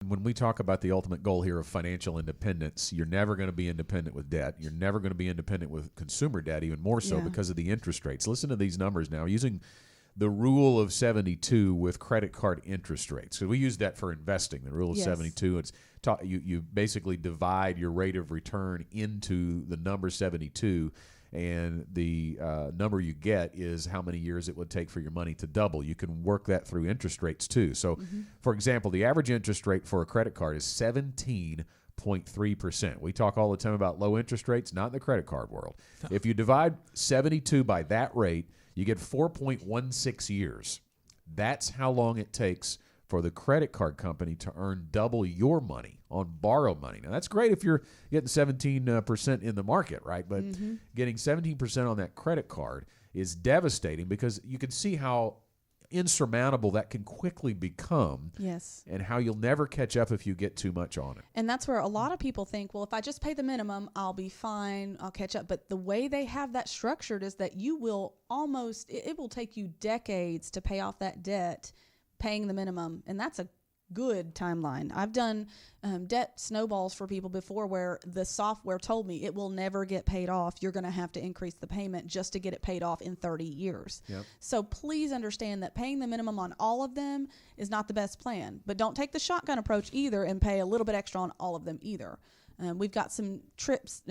When we talk about the ultimate goal here of financial independence, you're never going to be independent with debt. You're never going to be independent with consumer debt, even more so because of the interest rates. Listen to these numbers now. Using the rule of 72 with credit card interest rates. So we use that for investing, the rule of 72. It's you basically divide your rate of return into the number 72, and the number you get is how many years it would take for your money to double. You can work that through interest rates too. So, for example, the average interest rate for a credit card is 17.3%. We talk all the time about low interest rates, not in the credit card world. If you divide 72 by that rate, you get 4.16 years. That's how long it takes for the credit card company to earn double your money on borrowed money. Now, that's great if you're getting 17% in the market, right? But getting 17% on that credit card is devastating because you can see how insurmountable that can quickly become. Yes. And how you'll never catch up if you get too much on it. And that's where a lot of people think, well, if I just pay the minimum, I'll be fine, I'll catch up. But the way they have that structured is that you will it will take you decades to pay off that debt paying the minimum. And that's a good timeline. I've done debt snowballs for people before where the software told me it will never get paid off. You're going to have to increase the payment just to get it paid off in 30 years. Yep. So please understand that paying the minimum on all of them is not the best plan. But don't take the shotgun approach either and pay a little bit extra on all of them either. We've got some tricks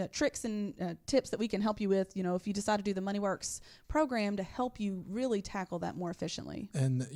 and tips that we can help you with, if you decide to do the MoneyWorks program to help you really tackle that more efficiently. And,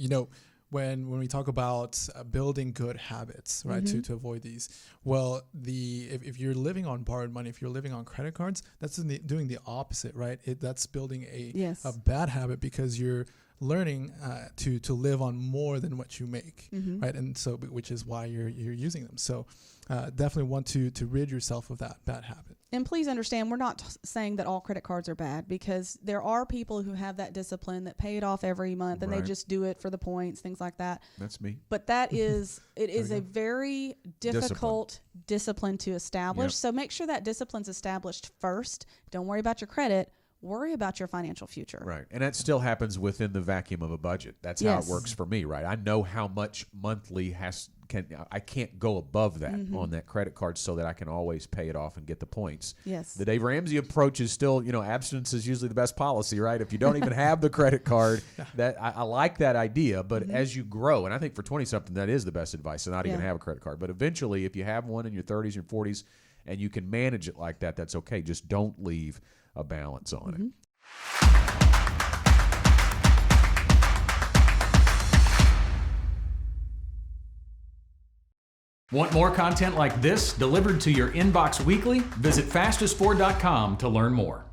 when we talk about building good habits, right, to avoid these, well, if you're living on borrowed money, if you're living on credit cards, that's doing the opposite, right? That's building a bad habit because you're learning to live on more than what you make, right? And so, which is why you're using them. So definitely want to rid yourself of that bad habit. And please understand, we're not saying that all credit cards are bad because there are people who have that discipline that pay it off every month and they just do it for the points, things like that. That's me. But it is a very difficult discipline to establish. Yep. So make sure that discipline's established first. Don't worry about your credit. Worry about your financial future. Right. And that still happens within the vacuum of a budget. That's how it works for me, right? I know how much monthly I can't go above that on that credit card so that I can always pay it off and get the points. Yes. The Dave Ramsey approach is still, abstinence is usually the best policy, right? If you don't even have the credit card, that I like that idea, but as you grow, and I think for 20-something, that is the best advice to not even have a credit card. But eventually, if you have one in your 30s or 40s and you can manage it like that, that's okay. Just don't leave a balance on it. Want more content like this delivered to your inbox weekly? Visit fastest4.com to learn more.